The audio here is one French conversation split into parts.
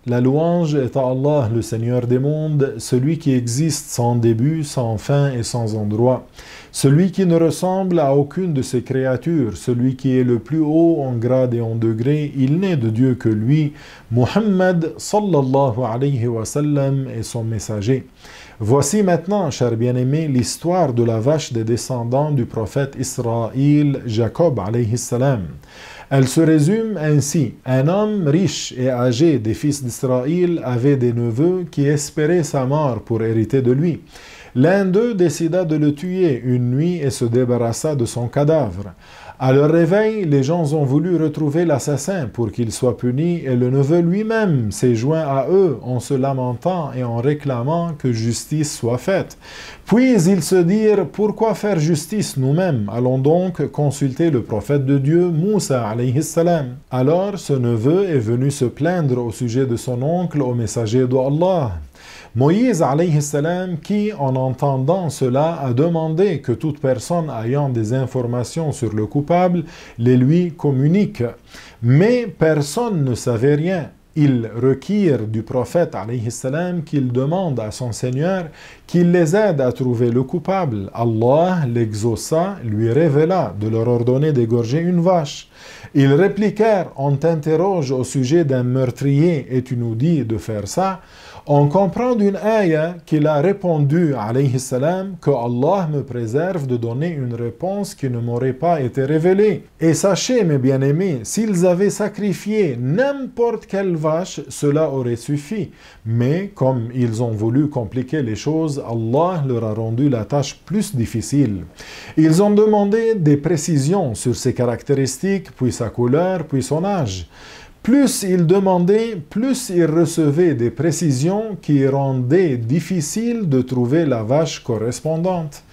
La louange est à Allah, le Seigneur des mondes, celui qui existe sans début, sans fin et sans endroit. Celui qui ne ressemble à aucune de ses créatures, celui qui est le plus haut en grade et en degré, il n'est de Dieu que lui. Muhammad sallallahu alayhi wa sallam est son messager. Voici maintenant, chers bien-aimés, l'histoire de la vache des descendants du prophète Israël, Jacob alayhi salam. Elle se résume ainsi. Un homme riche et âgé des fils d'Israël avait des neveux qui espéraient sa mort pour hériter de lui. L'un d'eux décida de le tuer une nuit et se débarrassa de son cadavre. À leur réveil, les gens ont voulu retrouver l'assassin pour qu'il soit puni et le neveu lui-même s'est joint à eux en se lamentant et en réclamant que justice soit faite. Puis ils se dirent « Pourquoi faire justice nous-mêmes? Allons donc consulter le prophète de Dieu, Moussa alayhi salam. » Alors ce neveu est venu se plaindre au sujet de son oncle au messager d'Allah. Moïse alayhi salam, qui en entendant cela a demandé que toute personne ayant des informations sur le coupable les lui communique. Mais personne ne savait rien. Ils requirent du prophète alayhi salam qu'il demande à son Seigneur qu'il les aide à trouver le coupable. Allah l'exauça, lui révéla de leur ordonner d'égorger une vache. Ils répliquèrent « On t'interroge au sujet d'un meurtrier et tu nous dis de faire ça ?» On comprend d'une ayah qu'il a répondu alayhi salam que Allah me préserve de donner une réponse qui ne m'aurait pas été révélée. Et sachez, mes bien-aimés, s'ils avaient sacrifié n'importe quelle vache, cela aurait suffi. Mais comme ils ont voulu compliquer les choses, Allah leur a rendu la tâche plus difficile. Ils ont demandé des précisions sur ses caractéristiques, puis sa couleur, puis son âge. Plus ils demandaient, plus ils recevaient des précisions qui rendaient difficile de trouver la vache correspondante.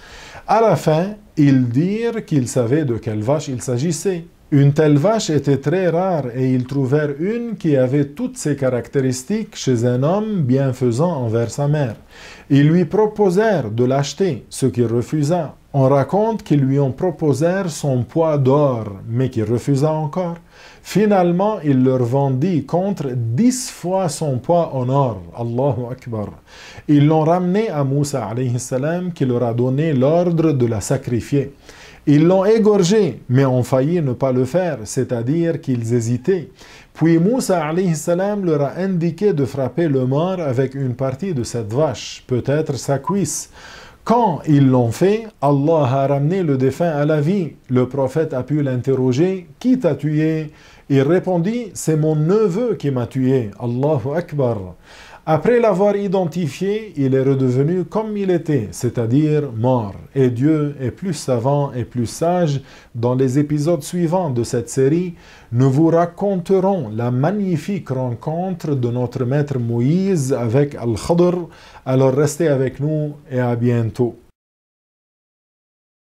À la fin, ils dirent qu'ils savaient de quelle vache il s'agissait. Une telle vache était très rare et ils trouvèrent une qui avait toutes ses caractéristiques chez un homme bienfaisant envers sa mère. Ils lui proposèrent de l'acheter, ce qu'il refusa. On raconte qu'ils lui ont proposé son poids d'or, mais qu'il refusa encore. Finalement, il leur vendit contre 10 fois son poids en or. Allahu Akbar. Ils l'ont ramené à Moussa alayhi salam qui leur a donné l'ordre de la sacrifier. Ils l'ont égorgé, mais ont failli ne pas le faire, c'est-à-dire qu'ils hésitaient. Puis Moussa alayhi salam leur a indiqué de frapper le mort avec une partie de cette vache, peut-être sa cuisse. Quand ils l'ont fait, Allah a ramené le défunt à la vie. Le prophète a pu l'interroger « Qui t'a tué ?» Il répondit « C'est mon neveu qui m'a tué. » Allahu Akbar. Après l'avoir identifié, il est redevenu comme il était, c'est-à-dire mort. Et Dieu est plus savant et plus sage. Dans les épisodes suivants de cette série, nous vous raconterons la magnifique rencontre de notre maître Moïse avec Al-Khadr. Alors restez avec nous et à bientôt.